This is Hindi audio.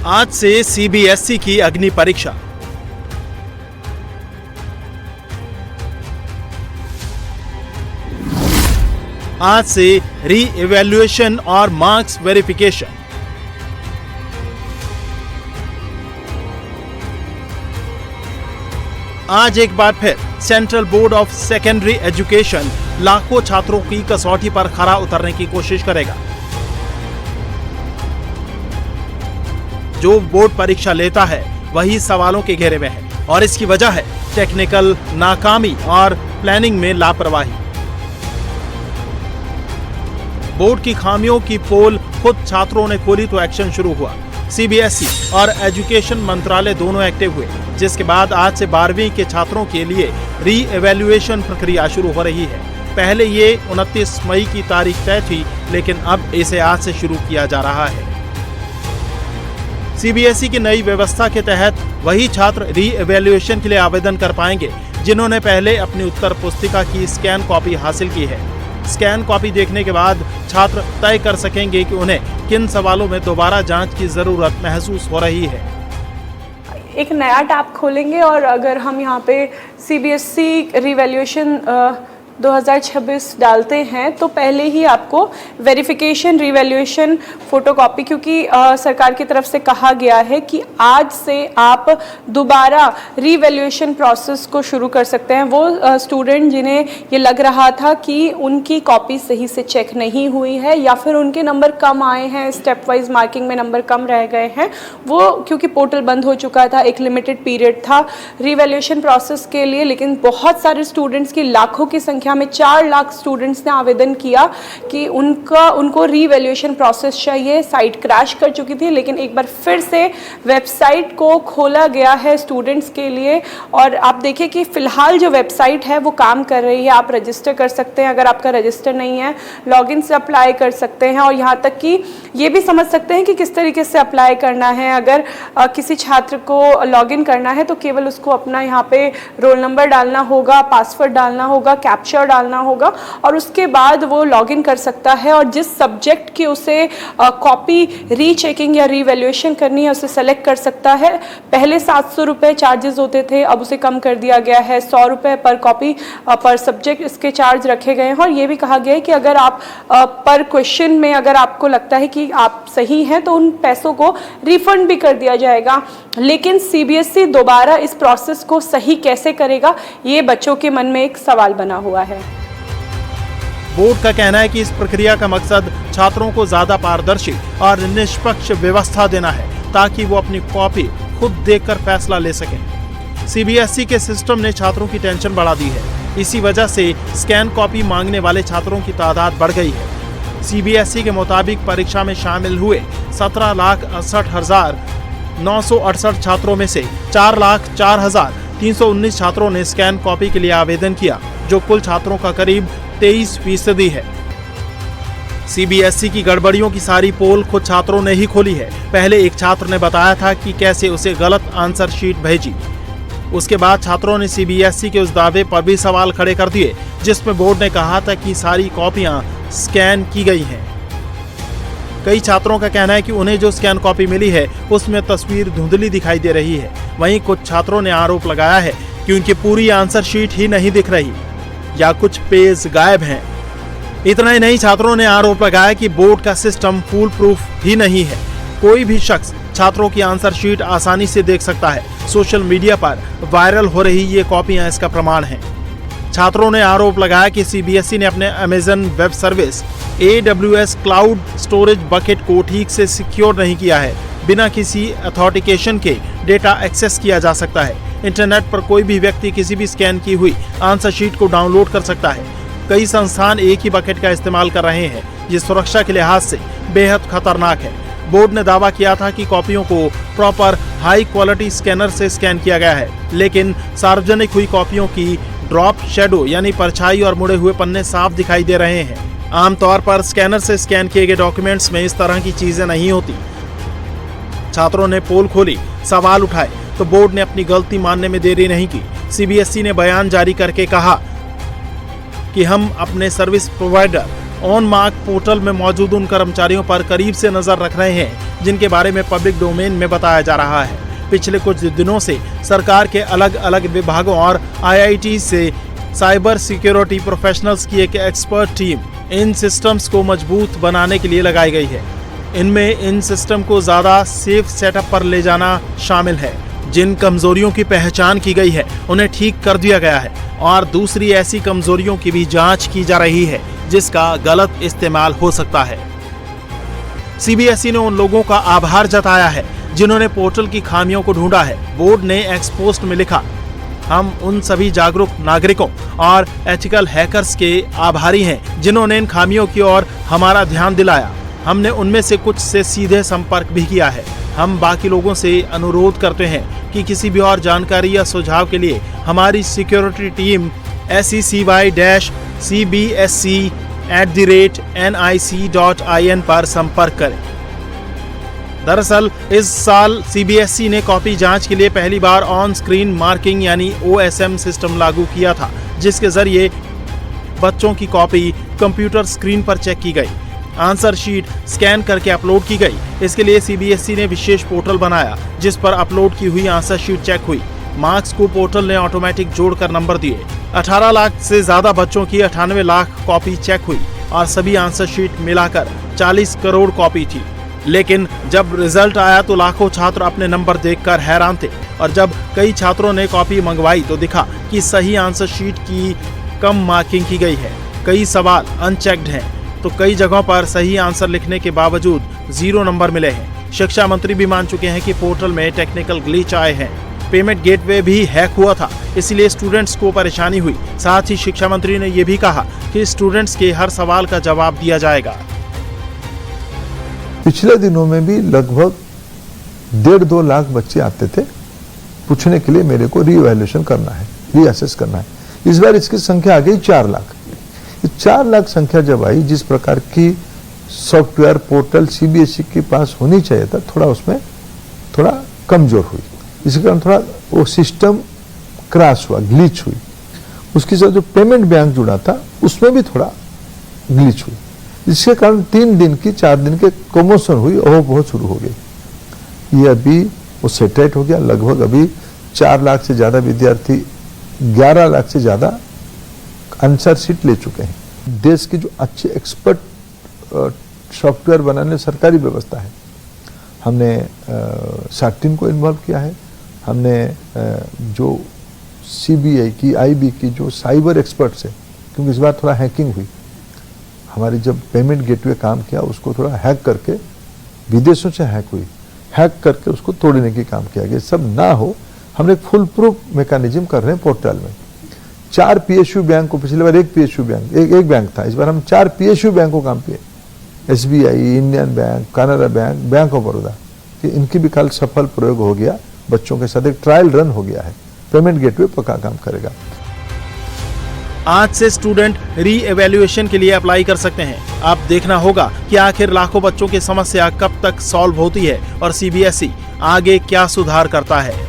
आज से सीबीएसई की अग्नि परीक्षा। आज से री इवैल्यूएशन और मार्क्स वेरिफिकेशन। आज एक बार फिर central board of secondary education लाखों छात्रों की कसौटी पर खरा उतरने की कोशिश करेगा। जो बोर्ड परीक्षा लेता है वही सवालों के घेरे में है और इसकी वजह है टेक्निकल नाकामी और प्लानिंग में लापरवाही। बोर्ड की खामियों की पोल खुद छात्रों ने खोली तो एक्शन शुरू हुआ। सीबीएसई और एजुकेशन मंत्रालय दोनों एक्टिव हुए, जिसके बाद आज से 12वीं के छात्रों के लिए री इवैल्यूएशन प्रक्रिया शुरू हो रही है। पहले ये 29 मई की तारीख तय थी, लेकिन अब इसे आज से शुरू किया जा रहा है। सीबीएसई की नई व्यवस्था के तहत वही छात्र री इवैल्यूएशन के लिए आवेदन कर पाएंगे जिन्होंने पहले अपनी उत्तर पुस्तिका की स्कैन कॉपी हासिल की है। स्कैन कॉपी देखने के बाद छात्र तय कर सकेंगे कि उन्हें किन सवालों में दोबारा जांच की जरूरत महसूस हो रही है। एक नया टैब खोलेंगे और अगर हम यहाँ पे सीबीएसई रिवैल्यूएशन 2026 डालते हैं तो पहले ही आपको वेरिफिकेशन रिवैल्यूएशन फोटोकॉपी, क्योंकि सरकार की तरफ से कहा गया है कि आज से आप दोबारा रिवैल्यूएशन प्रोसेस को शुरू कर सकते हैं। वो स्टूडेंट जिन्हें ये लग रहा था कि उनकी कॉपी सही से चेक नहीं हुई है या फिर उनके नंबर कम आए हैं, स्टेप वाइज मार्किंग में नंबर कम रह गए हैं, वो क्योंकि पोर्टल बंद हो चुका था, एक लिमिटेड पीरियड था रिवैल्यूएशन प्रोसेस के लिए, लेकिन बहुत सारे स्टूडेंट्स की लाखों की संख्या में 4 लाख स्टूडेंट्स ने आवेदन किया कि उनको रीवैल्यूएशन प्रोसेस चाहिए। साइट क्रैश कर चुकी थी, लेकिन एक बार फिर से वेबसाइट को खोला गया है स्टूडेंट्स के लिए और आप देखिए कि फिलहाल जो वेबसाइट है वो काम कर रही है। आप रजिस्टर कर सकते हैं, अगर आपका रजिस्टर नहीं है लॉगिन से अप्लाई कर सकते हैं और यहाँ तक कि ये भी समझ सकते हैं कि किस तरीके से अप्लाई करना है। अगर किसी छात्र को लॉगिन करना है तो केवल उसको अपना यहाँ पे रोल नंबर डालना होगा, पासवर्ड डालना होगा, कैप्चा डालना होगा और उसके बाद वो लॉगिन कर सकता है और जिस सब्जेक्ट की उसे कॉपी रीचेकिंग या रीवैल्यूएशन करनी है उसे सेलेक्ट कर सकता है। पहले 700 रुपये चार्जेस होते थे, अब उसे कम कर दिया गया है, 100 रुपये पर कॉपी पर सब्जेक्ट इसके चार्ज रखे गए हैं और ये भी कहा गया है कि अगर आप पर क्वेश्चन में अगर आपको लगता है कि आप सही हैं तो उन पैसों को रिफंड भी कर दिया जाएगा। लेकिन सीबीएसई दोबारा इस प्रोसेस को सही कैसे करेगा, ये बच्चों के मन में एक सवाल बना हुआ है। बोर्ड का कहना है कि इस प्रक्रिया का मकसद छात्रों को ज्यादा पारदर्शी और निष्पक्ष व्यवस्था देना है ताकि वो अपनी कॉपी खुद देखकर फैसला ले सकें। सीबीएसई के सिस्टम ने छात्रोरों की टेंशन बढ़ा दी है। इसी वजह से स्कैन कॉपी मांगने वाले छात्रों की तादाद बढ़ गई है। सीबीएसई के मुताबिक परीक्षा में शामिल हुए 17,68,968 छात्रों में से 4,04,319 छात्रों ने स्कैन कॉपी के लिए आवेदन किया, जो कुल छात्रों का करीब 23% है। सीबीएसई की गड़बड़ियों की सारी पोल खुद छात्रों ने ही खोली है। पहले एक छात्र ने बताया था कि कैसे उसे गलत आंसर शीट भेजी। उसके बाद छात्रों ने सीबीएसई के उस दावे पर भी सवाल खड़े कर दिए जिसमें बोर्ड ने कहा था कि सारी कॉपियां स्कैन की गई हैं। कई छात्रों का कहना है कि उन्हें जो स्कैन कॉपी मिली है उसमें तस्वीर धुंधली दिखाई दे रही है। वहीं कुछ छात्रों ने आरोप लगाया है कि उनकी पूरी आंसर शीट ही नहीं दिख रही या कुछ पेज गायब हैं। इतना ही नहीं, छात्रों ने आरोप लगाया कि बोर्ड का सिस्टम फूल प्रूफ ही नहीं है। कोई भी शख्स छात्रों की आंसर शीट आसानी से देख सकता है। सोशल मीडिया पर वायरल हो रही ये कॉपियां इसका प्रमाण हैं। छात्रों ने आरोप लगाया कि सीबीएसई ने अपने Amazon web service AWS cloud storage bucket को ठीक से सिक्योर नहीं किया है। बिना किसी अथॉरिटिकेशन के डेटा एक्सेस किया जा सकता है। इंटरनेट पर कोई भी व्यक्ति किसी भी स्कैन की हुई आंसर शीट को डाउनलोड कर सकता है। कई संस्थान एक ही बकेट का इस्तेमाल कर रहे हैं, ये सुरक्षा के लिहाज से बेहद खतरनाक है। बोर्ड ने दावा किया था कि कॉपियों को प्रॉपर हाई क्वालिटी स्कैनर से स्कैन किया गया है, लेकिन सार्वजनिक हुई कॉपियों की ड्रॉप शैडो यानी परछाई और मुड़े हुए पन्ने साफ दिखाई दे रहे हैं। आमतौर पर स्कैनर से स्कैन किए गए डॉक्यूमेंट्स में इस तरह की चीजें नहीं होती। छात्रों ने पोल खोली, सवाल उठाए तो बोर्ड ने अपनी गलती मानने में देरी नहीं की। सीबीएसई ने बयान जारी करके कहा कि हम अपने service provider on mark portal में मौजूद उन कर्मचारियों पर करीब से नजर रख रहे हैं जिनके बारे में पब्लिक डोमेन में बताया जा रहा है। पिछले कुछ दिनों से सरकार के अलग अलग विभागों और IIT से साइबर सिक्योरिटी प्रोफेशनल्स की एक एक्सपर्ट टीम इन सिस्टम्स को मजबूत बनाने के लिए लगाई गई है। इनमें इन सिस्टम को ज़्यादा सेफ सेटअप पर ले जाना शामिल है। जिन कमजोरियों की पहचान की गई है उन्हें ठीक कर दिया गया है और दूसरी ऐसी कमजोरियों की भी जांच की जा रही है जिसका गलत इस्तेमाल हो सकता है। CBSE ने उन लोगों का आभार जताया है जिन्होंने पोर्टल की खामियों को ढूंढा है। बोर्ड ने एक्स पोस्ट में लिखा, हम उन सभी जागरूक नागरिकों और एथिकल हैकर्स के आभारी हैं जिन्होंने इन खामियों की ओर हमारा ध्यान दिलाया। हमने उनमें से कुछ से सीधे संपर्क भी किया है। हम बाकी लोगों से अनुरोध करते हैं कि किसी भी और जानकारी या सुझाव के लिए हमारी सिक्योरिटी टीम seci-cbsc@nic.in पर संपर्क करें। दरअसल इस साल CBSE ने कॉपी जांच के लिए पहली बार ऑन स्क्रीन मार्किंग यानी OSM सिस्टम लागू किया था, जिसके जरिए बच्चों की कॉपी कंप्यूटर स्क्रीन पर चेक की गई, आंसर शीट स्कैन करके अपलोड की गई। इसके लिए CBSE ने विशेष पोर्टल बनाया जिस पर अपलोड की हुई आंसर शीट चेक हुई। मार्क्स को पोर्टल ने ऑटोमेटिक जोड़कर नंबर दिए। 18 लाख से ज्यादा बच्चों की 98 लाख कॉपी चेक हुई और सभी आंसर शीट मिलाकर 40 करोड़ कॉपी थी। लेकिन जब रिजल्ट आया तो लाखों छात्र अपने नंबर देखकर हैरान थे और जब कई छात्रों ने कॉपी मंगवाई तो दिखा कि सही आंसर शीट की कम मार्किंग की गई है। कई सवाल अनचेक्ड हैं तो कई जगहों पर सही आंसर लिखने के बावजूद 0 नंबर मिले हैं। शिक्षा मंत्री भी मान चुके हैं कि पोर्टल में टेक्निकल ग्लिच आए हैं। पेमेंट गेटवे भी हैक हुआ था, इसलिए स्टूडेंट्स को परेशानी हुई। साथ ही शिक्षा मंत्री ने यह भी कहा कि स्टूडेंट्स के हर सवाल का जवाब दिया जाएगा। पिछले दिनों में भी लगभग 1.5-2 लाख बच्चे आते थे पूछने के लिए मेरे को रीवैल्यूएशन करना है, रीअसेस करना है। इस बार इसकी संख्या आ गई 4 लाख। 4 लाख संख्या जब आई, जिस प्रकार की सॉफ्टवेयर पोर्टल CBSE के पास होनी चाहिए था, थोड़ा उसमें थोड़ा कमजोर हुई। इसके कारण थोड़ा वो सिस्टम क्रैश हुआ, ग्लिच हुई। उसके साथ जो पेमेंट बैंक जुड़ा था उसमें भी थोड़ा ग्लिच हुई। इसके कारण 3 दिन की 4 दिन के कमोशन हुई और बहुत शुरू हो गई। ये अभी वो सेटरेट हो गया। लगभग अभी 4 लाख से ज्यादा विद्यार्थी 11 लाख से ज्यादा आंसर शीट ले चुके हैं। देश की जो अच्छे एक्सपर्ट सॉफ्टवेयर बनाने सरकारी व्यवस्था है, हमने SAT को इन्वॉल्व किया है। हमने जो CBI की IB की जो साइबर एक्सपर्ट्स है, क्योंकि इस बार थोड़ा हैकिंग हुई, हमारी जब पेमेंट गेटवे काम किया उसको थोड़ा हैक करके, विदेशों से हैक हुई, हैक करके उसको तोड़ने की काम किया गया। सब ना हो, हमने एक फुल प्रूफ मैकेनिज्म कर रहे हैं पोर्टल में। 4 PSU बैंक को, पिछली बार 1 PSU बैंक एक बैंक था, इस बार हम 4 PSU बैंक को काम किए। SBI, Indian bank, Canara bank, bank of Baroda, इनकी भी कल सफल प्रयोग हो गया। बच्चों के साथ एक ट्रायल रन हो गया है। पेमेंट गेटवे पक्का काम करेगा। आज से स्टूडेंट री एवेल्युएशन के लिए अप्लाई कर सकते हैं। अब देखना होगा कि आखिर लाखों बच्चों की समस्या कब तक सॉल्व होती है और CBSE आगे क्या सुधार करता है।